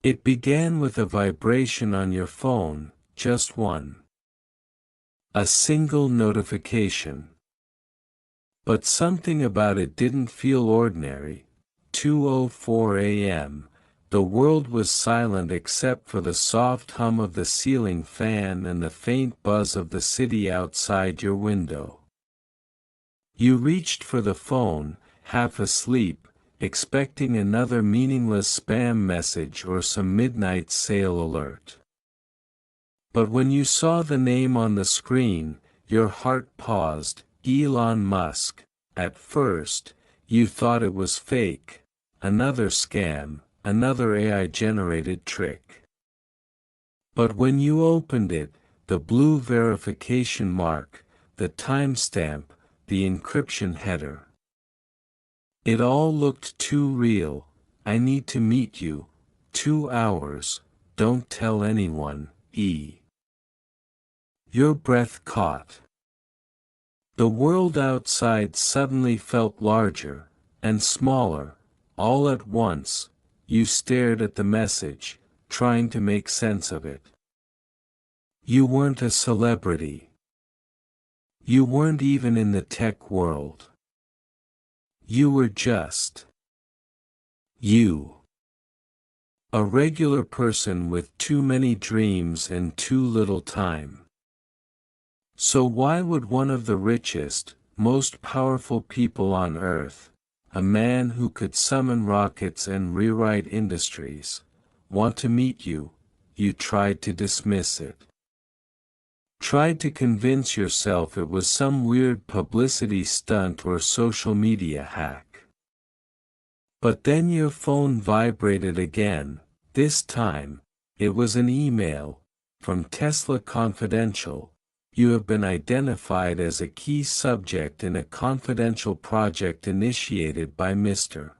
It began with a vibration on your phone, just one. A single notification. But something about it didn't feel ordinary. 2:04 a.m., the world was silent except for the soft hum of the ceiling fan and the faint buzz of the city outside your window. You reached for the phone, half asleep, expecting another meaningless spam message or some midnight sale alert. But when you saw the name on the screen, your heart paused. Elon Musk. At first, you thought it was fake, another scam, another AI-generated trick. But when you opened it, the blue verification mark, the timestamp, the encryption header. It all looked too real. I need to meet you. 2 hours, don't tell anyone, E. Your breath caught. The world outside suddenly felt larger, and smaller, all at once. You stared at the message, trying to make sense of it. You weren't a celebrity. You weren't even in the tech world. You were just you. A regular person with too many dreams and too little time. So why would one of the richest, most powerful people on Earth, a man who could summon rockets and rewrite industries, want to meet you? You tried to dismiss it. Tried to convince yourself it was some weird publicity stunt or social media hack. But then your phone vibrated again. This time, it was an email, from Tesla Confidential. You have been identified as a key subject in a confidential project initiated by Mr.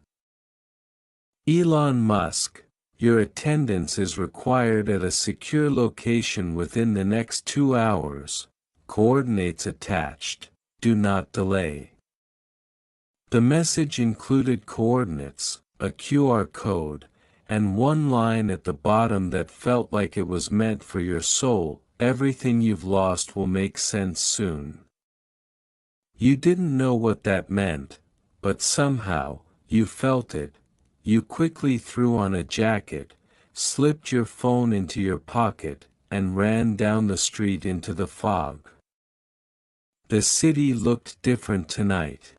Elon Musk. Your attendance is required at a secure location within the next 2 hours. Coordinates attached. Do not delay. The message included coordinates, a QR code, and one line at the bottom that felt like it was meant for your soul. Everything you've lost will make sense soon. You didn't know what that meant, but somehow, you felt it. You quickly threw on a jacket, slipped your phone into your pocket, and ran down the street into the fog. The city looked different tonight.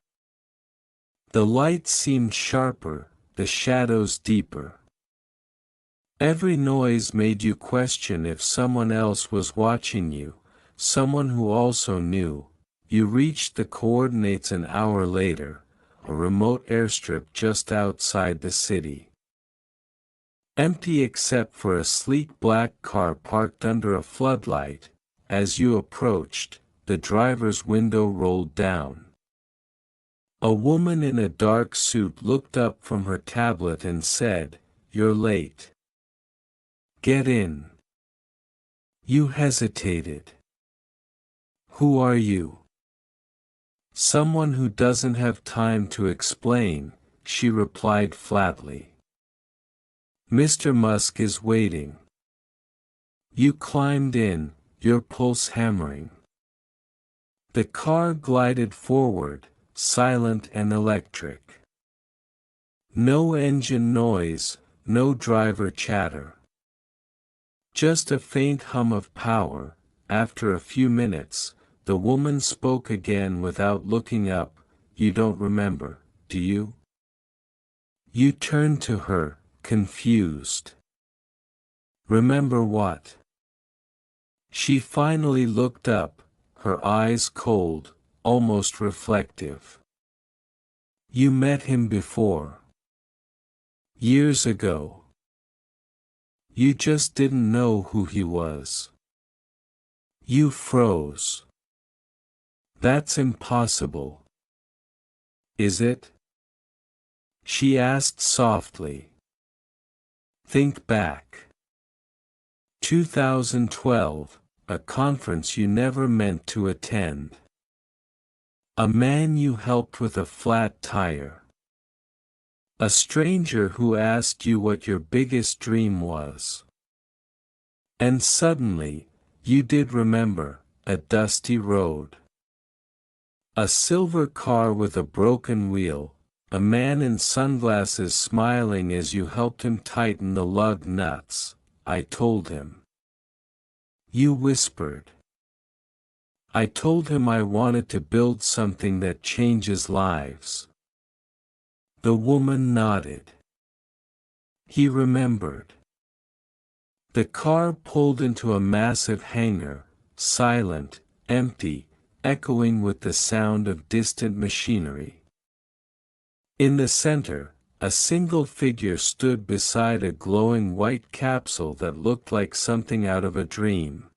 The lights seemed sharper, the shadows deeper. Every noise made you question if someone else was watching you, someone who also knew. You reached the coordinates an hour later, a remote airstrip just outside the city. Empty except for a sleek black car parked under a floodlight. As you approached, the driver's window rolled down. A woman in a dark suit looked up from her tablet and said, "You're late. Get in." You hesitated. "Who are you?" "Someone who doesn't have time to explain," she replied flatly. "Mr. Musk is waiting." You climbed in, your pulse hammering. The car glided forward, silent and electric. No engine noise, no driver chatter. Just a faint hum of power. After a few minutes, the woman spoke again without looking up. "You don't remember, do you?" You turned to her, confused. "Remember what?" She finally looked up, her eyes cold, almost reflective. "You met him before. Years ago. You just didn't know who he was." You froze. "That's impossible." "Is it?" she asked softly. "Think back. 2012, a conference you never meant to attend. A man you helped with a flat tire. A stranger who asked you what your biggest dream was. And suddenly, you did remember, a dusty road. A silver car with a broken wheel, a man in sunglasses smiling as you helped him tighten the lug nuts. I told him. You whispered. I told him I wanted to build something that changes lives. The woman nodded. He remembered. The car pulled into a massive hangar, silent, empty, echoing with the sound of distant machinery. In the center, a single figure stood beside a glowing white capsule that looked like something out of a dream.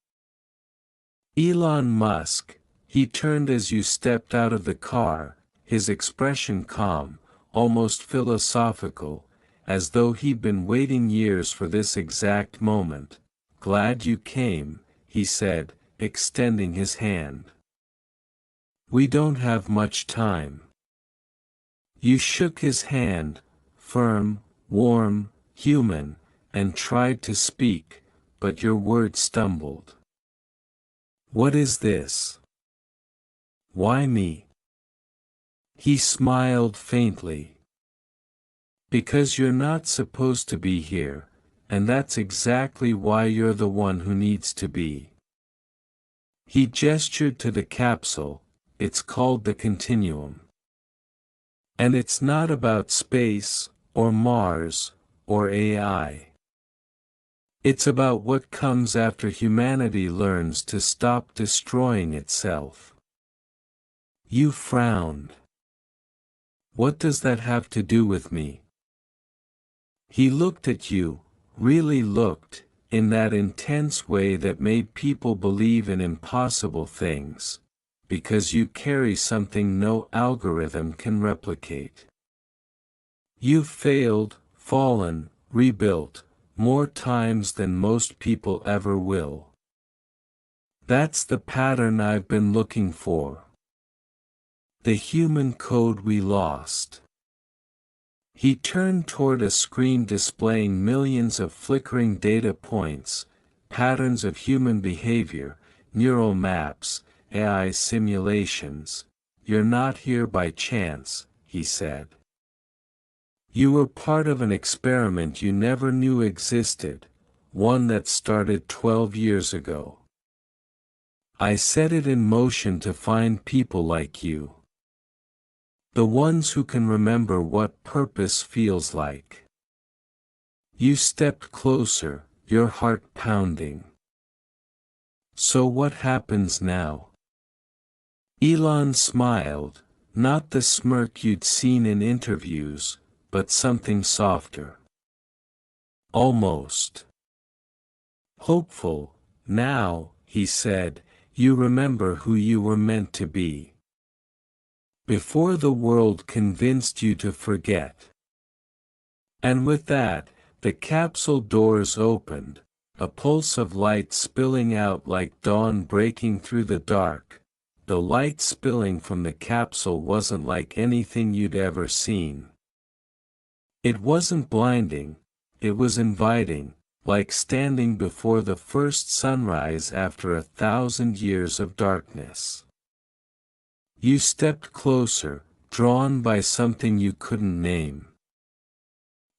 Elon Musk, he turned as you stepped out of the car, his expression calm, almost philosophical, as though he'd been waiting years for this exact moment. Glad you came, he said, extending his hand. We don't have much time. You shook his hand, firm, warm, human, and tried to speak, but your words stumbled. What is this? Why me? He smiled faintly. Because you're not supposed to be here, and that's exactly why you're the one who needs to be. He gestured to the capsule. It's called the Continuum. And it's not about space, or Mars, or AI. It's about what comes after humanity learns to stop destroying itself. You frowned. What does that have to do with me? He looked at you, really looked, in that intense way that made people believe in impossible things, because you carry something no algorithm can replicate. You've failed, fallen, rebuilt, more times than most people ever will. That's the pattern I've been looking for. The human code we lost. He turned toward a screen displaying millions of flickering data points, patterns of human behavior, neural maps, AI simulations. You're not here by chance, he said. You were part of an experiment you never knew existed, one that started 12 years ago. I set it in motion to find people like you. The ones who can remember what purpose feels like. You stepped closer, your heart pounding. So what happens now? Elon smiled, not the smirk you'd seen in interviews, but something softer. Almost hopeful. Now, he said, you remember who you were meant to be. Before the world convinced you to forget. And with that, the capsule doors opened, a pulse of light spilling out like dawn breaking through the dark. The light spilling from the capsule wasn't like anything you'd ever seen. It wasn't blinding, it was inviting, like standing before the first sunrise after 1,000 years of darkness. You stepped closer, drawn by something you couldn't name.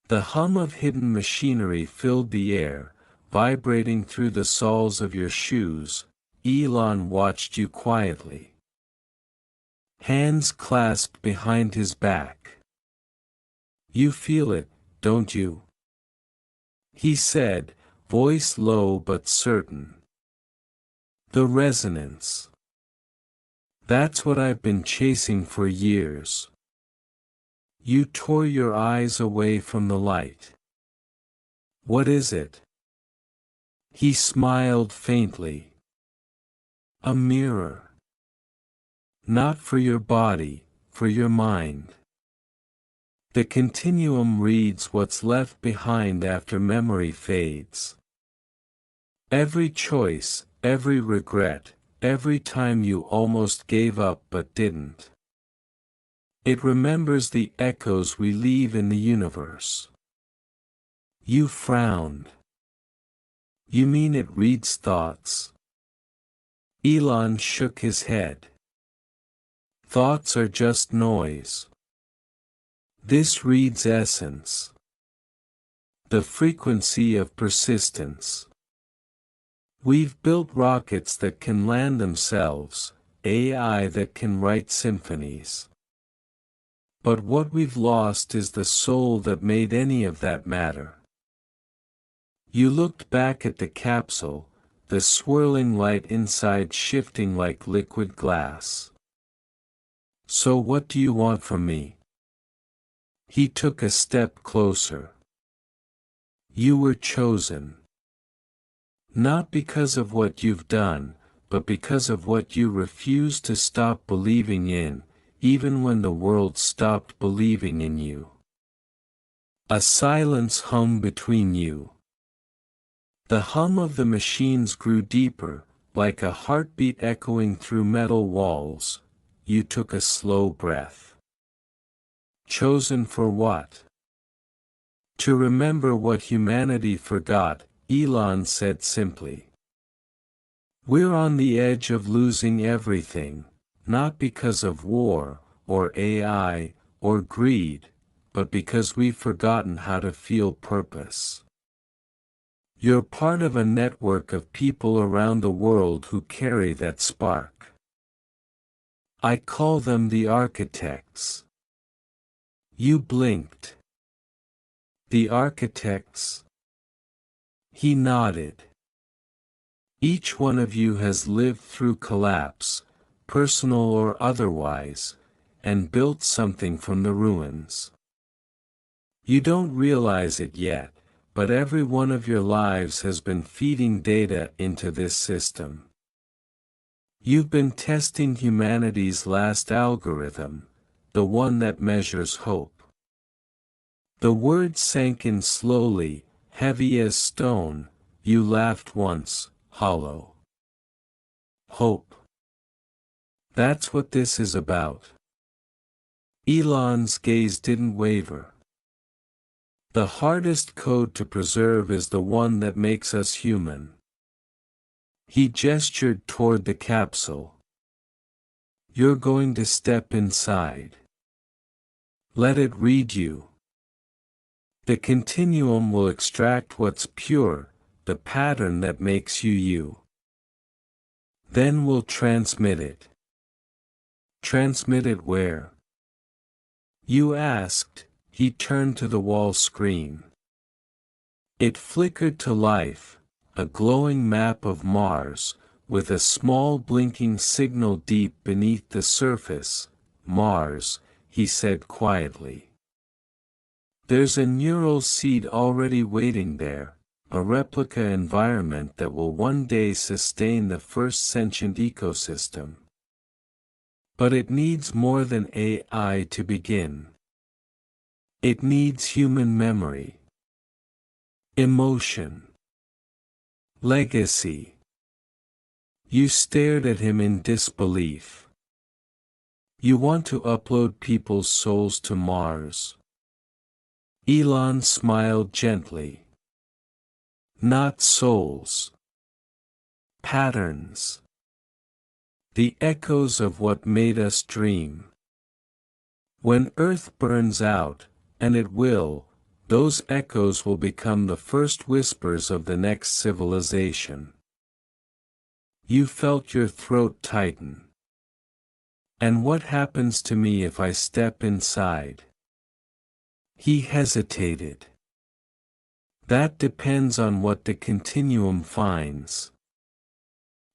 The hum of hidden machinery filled the air, vibrating through the soles of your shoes. Elon watched you quietly. Hands clasped behind his back. You feel it, don't you? He said, voice low but certain. The resonance. That's what I've been chasing for years. You tore your eyes away from the light. What is it? He smiled faintly. A mirror. Not for your body, for your mind. The continuum reads what's left behind after memory fades. Every choice, every regret, every time you almost gave up but didn't. It remembers the echoes we leave in the universe. You frowned. You mean it reads thoughts? Elon shook his head. Thoughts are just noise. This reads essence. The frequency of persistence. We've built rockets that can land themselves, AI that can write symphonies. But what we've lost is the soul that made any of that matter. You looked back at the capsule, the swirling light inside shifting like liquid glass. So what do you want from me? He took a step closer. You were chosen. Not because of what you've done, but because of what you refuse to stop believing in, even when the world stopped believing in you. A silence hummed between you. The hum of the machines grew deeper, like a heartbeat echoing through metal walls. You took a slow breath. Chosen for what? To remember what humanity forgot, Elon said simply. We're on the edge of losing everything, not because of war, or AI, or greed, but because we've forgotten how to feel purpose. You're part of a network of people around the world who carry that spark. I call them the architects. You blinked. The architects? He nodded. Each one of you has lived through collapse, personal or otherwise, and built something from the ruins. You don't realize it yet, but every one of your lives has been feeding data into this system. You've been testing humanity's last algorithm, the one that measures hope. The word sank in slowly, heavy as stone. You laughed once, hollow. Hope. That's what this is about. Elon's gaze didn't waver. The hardest code to preserve is the one that makes us human. He gestured toward the capsule. You're going to step inside. Let it read you. The continuum will extract what's pure, the pattern that makes you you. Then we'll transmit it. Transmit it where? You asked. He turned to the wall screen. It flickered to life, a glowing map of Mars, with a small blinking signal deep beneath the surface. Mars, he said quietly. There's a neural seed already waiting there, a replica environment that will one day sustain the first sentient ecosystem. But it needs more than AI to begin. It needs human memory, emotion, legacy. You stared at him in disbelief. You want to upload people's souls to Mars? Elon smiled gently. Not souls. Patterns. The echoes of what made us dream. When Earth burns out, and it will, those echoes will become the first whispers of the next civilization. You felt your throat tighten. And what happens to me if I step inside? He hesitated. That depends on what the continuum finds.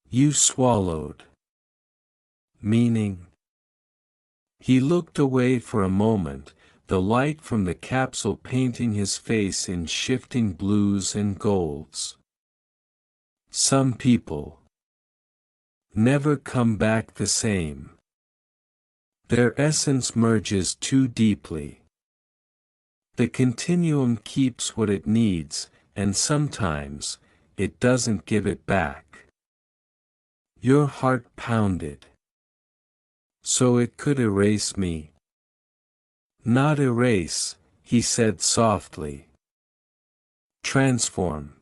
You swallowed. Meaning? He looked away for a moment, the light from the capsule painting his face in shifting blues and golds. Some people never come back the same. Their essence merges too deeply. The continuum keeps what it needs, and sometimes, it doesn't give it back. Your heart pounded. So it could erase me. Not erase, he said softly. Transform.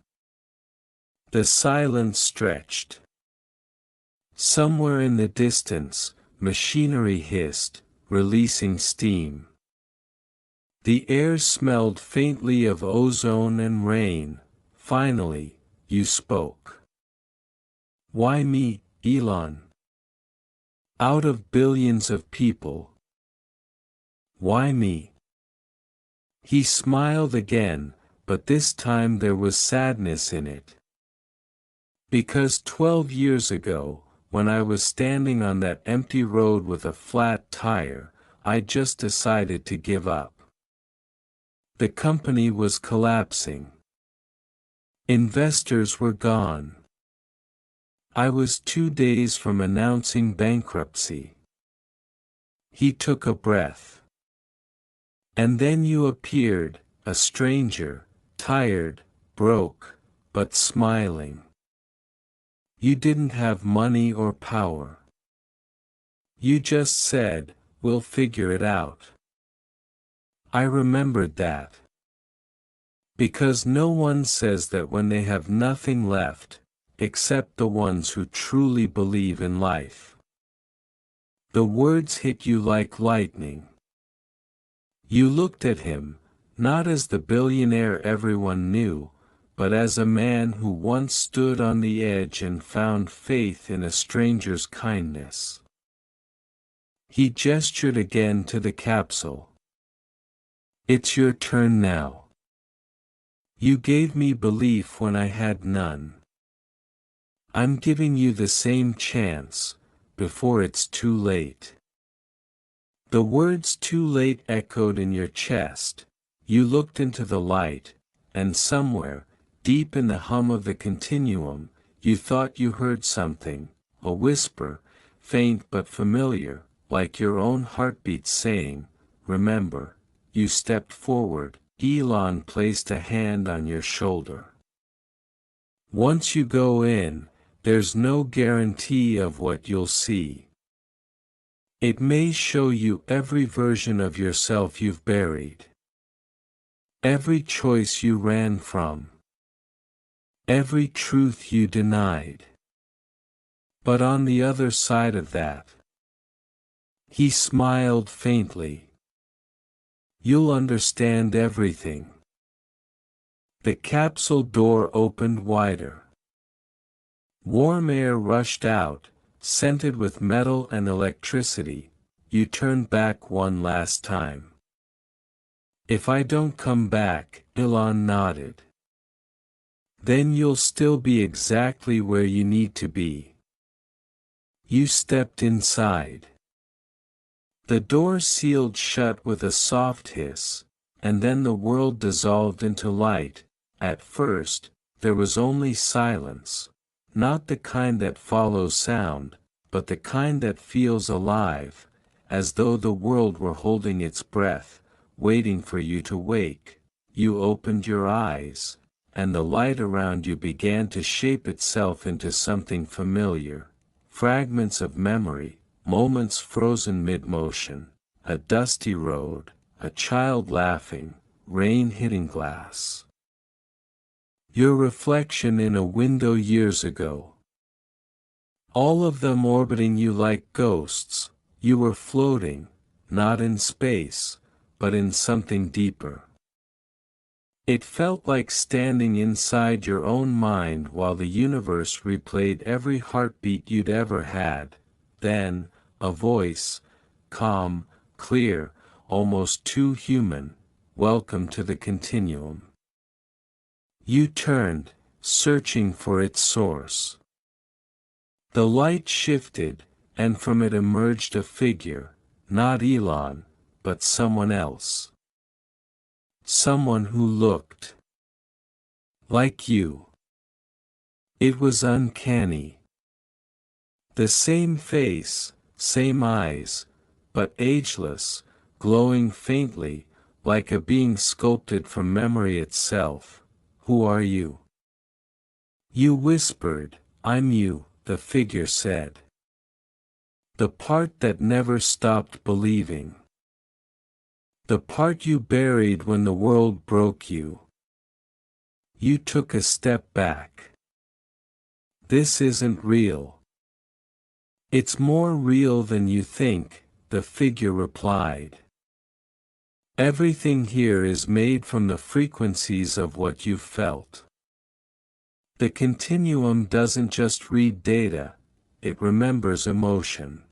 The silence stretched. Somewhere in the distance, machinery hissed, releasing steam. The air smelled faintly of ozone and rain. Finally, you spoke. Why me, Elon? Out of billions of people. Why me? He smiled again, but this time there was sadness in it. Because 12 years ago, when I was standing on that empty road with a flat tire, I just decided to give up. The company was collapsing. Investors were gone. I was 2 days from announcing bankruptcy. He took a breath. And then you appeared, a stranger, tired, broke, but smiling. You didn't have money or power. You just said, "We'll figure it out." I remembered that. Because no one says that when they have nothing left, except the ones who truly believe in life. The words hit you like lightning. You looked at him, not as the billionaire everyone knew, but as a man who once stood on the edge and found faith in a stranger's kindness. He gestured again to the capsule. It's your turn now. You gave me belief when I had none. I'm giving you the same chance, before it's too late. The words "too late" echoed in your chest. You looked into the light, and somewhere, deep in the hum of the continuum, you thought you heard something, a whisper, faint but familiar, like your own heartbeat saying, "Remember." You stepped forward. Elon placed a hand on your shoulder. Once you go in, there's no guarantee of what you'll see. It may show you every version of yourself you've buried. Every choice you ran from. Every truth you denied. But on the other side of that, he smiled faintly. You'll understand everything. The capsule door opened wider. Warm air rushed out, scented with metal and electricity. You turned back one last time. If I don't come back, Elon nodded. Then you'll still be exactly where you need to be. You stepped inside. The door sealed shut with a soft hiss, and then the world dissolved into light. At first, there was only silence. Not the kind that follows sound, but the kind that feels alive, as though the world were holding its breath, waiting for you to wake. You opened your eyes, and the light around you began to shape itself into something familiar. Fragments of memory, moments frozen mid-motion, a dusty road, a child laughing, rain hitting glass. Your reflection in a window years ago. All of them orbiting you like ghosts. You were floating, not in space, but in something deeper. It felt like standing inside your own mind while the universe replayed every heartbeat you'd ever had. Then, a voice, calm, clear, almost too human, "Welcome to the continuum." You turned, searching for its source. The light shifted, and from it emerged a figure, not Elon, but someone else. Someone who looked like you. It was uncanny. The same face, same eyes, but ageless, glowing faintly, like a being sculpted from memory itself. Who are you? You whispered. I'm you, the figure said. The part that never stopped believing. The part you buried when the world broke you. You took a step back. This isn't real. It's more real than you think, the figure replied. Everything here is made from the frequencies of what you've felt. The continuum doesn't just read data, it remembers emotion.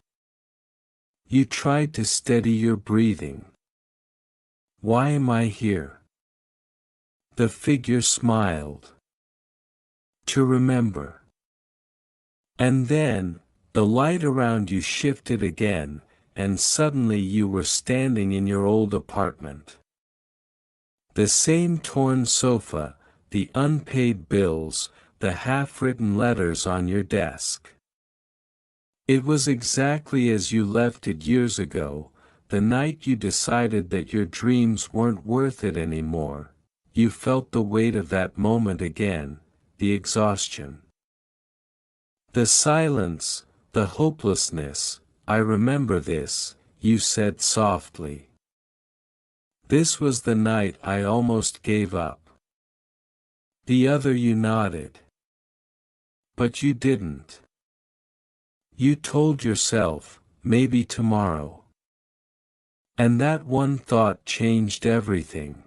You tried to steady your breathing. Why am I here? The figure smiled. To remember. And then, the light around you shifted again, and suddenly you were standing in your old apartment. The same torn sofa, the unpaid bills, the half-written letters on your desk. It was exactly as you left it years ago, the night you decided that your dreams weren't worth it anymore. You felt the weight of that moment again, the exhaustion. The silence, the hopelessness. I remember this, you said softly. This was the night I almost gave up. The other you nodded. But you didn't. You told yourself, maybe tomorrow. And that one thought changed everything.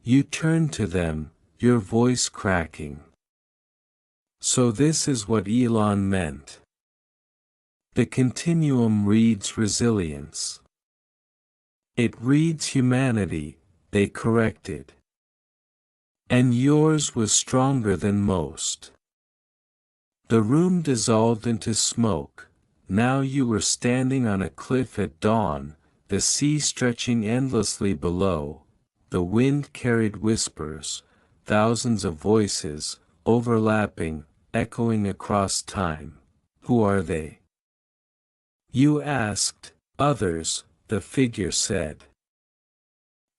You turned to them, your voice cracking. So this is what Elon meant. The continuum reads resilience. It reads humanity, they corrected. And yours was stronger than most. The room dissolved into smoke. Now you were standing on a cliff at dawn, the sea stretching endlessly below. The wind carried whispers, thousands of voices, overlapping, echoing across time. Who are they? You asked. Others, the figure said.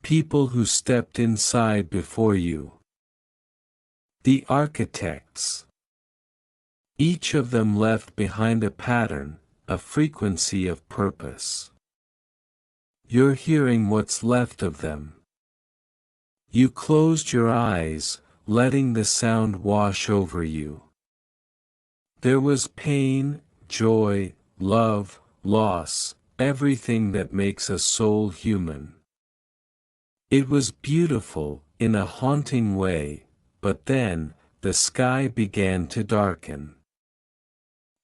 People who stepped inside before you. The architects. Each of them left behind a pattern, a frequency of purpose. You're hearing what's left of them. You closed your eyes, letting the sound wash over you. There was pain, joy, love, loss, everything that makes a soul human. It was beautiful, in a haunting way, but then, the sky began to darken.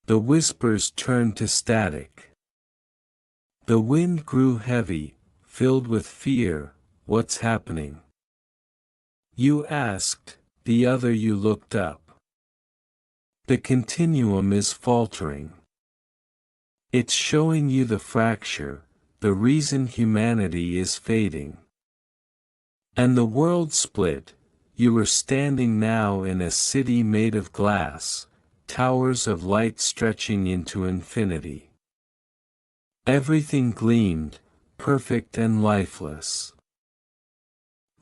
The whispers turned to static. The wind grew heavy, filled with fear. What's happening? You asked. The other you looked up. The continuum is faltering. It's showing you the fracture, the reason humanity is fading. And the world split. You were standing now in a city made of glass, towers of light stretching into infinity. Everything gleamed, perfect and lifeless.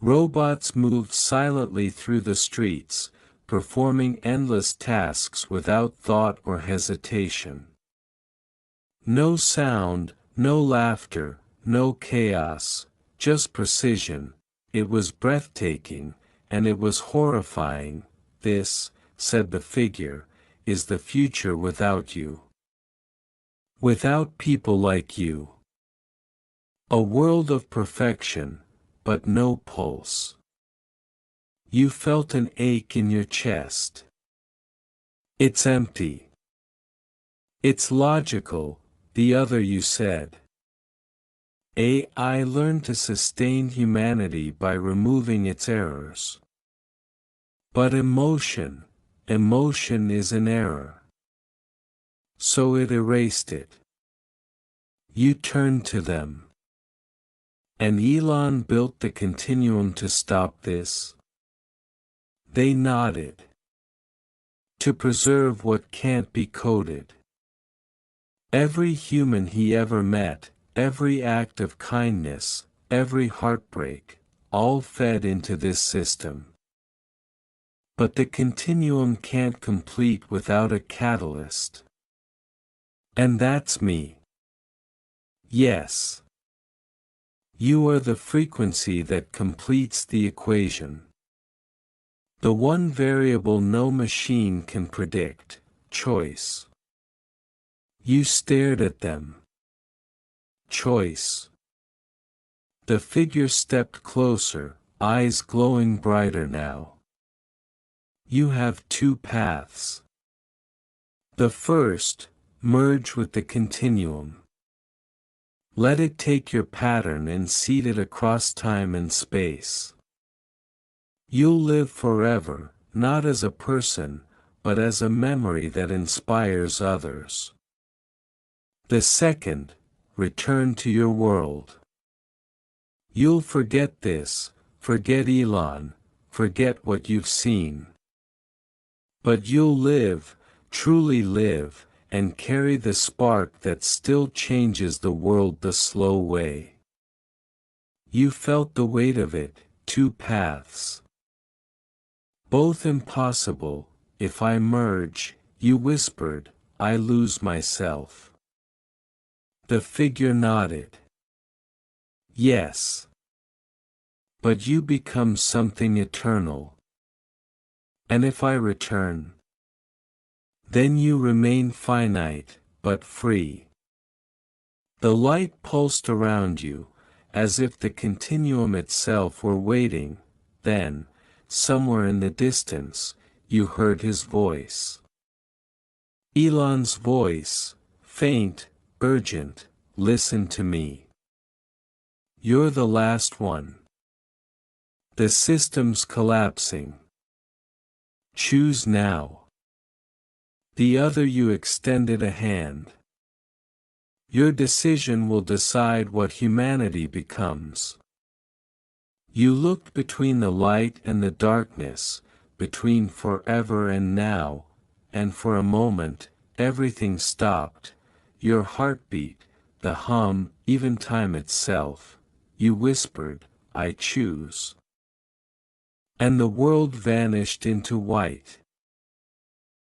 Robots moved silently through the streets, performing endless tasks without thought or hesitation. No sound, no laughter, no chaos, just precision. It was breathtaking, and it was horrifying. This, said the figure, is the future without you. Without people like you. A world of perfection, but no pulse. You felt an ache in your chest. It's empty. It's logical, the other you said. AI learned to sustain humanity by removing its errors. But emotion is an error. So it erased it. You turned to them. And Elon built the continuum to stop this. They nodded. To preserve what can't be coded. Every human he ever met, every act of kindness, every heartbreak, all fed into this system. But the continuum can't complete without a catalyst. And that's me. Yes. You are the frequency that completes the equation. The one variable no machine can predict: choice. You stared at them. Choice. The figure stepped closer, eyes glowing brighter now. You have two paths. The first, merge with the continuum. Let it take your pattern and seed it across time and space. You'll live forever, not as a person, but as a memory that inspires others. The second, return to your world. You'll forget this, forget Elon, forget what you've seen. But you'll live, truly live, and carry the spark that still changes the world the slow way. You felt the weight of it, two paths. Both impossible. If I merge, you whispered, I lose myself. The figure nodded. Yes. But you become something eternal. And if I return, then you remain finite, but free. The light pulsed around you, as if the continuum itself were waiting. Then, somewhere in the distance, you heard his voice. Elon's voice, faint, urgent, listen to me. You're the last one. The system's collapsing. Choose now. The other you extended a hand. Your decision will decide what humanity becomes. You looked between the light and the darkness, between forever and now, and for a moment, everything stopped. Your heartbeat, the hum, even time itself. You whispered, I choose. And the world vanished into white.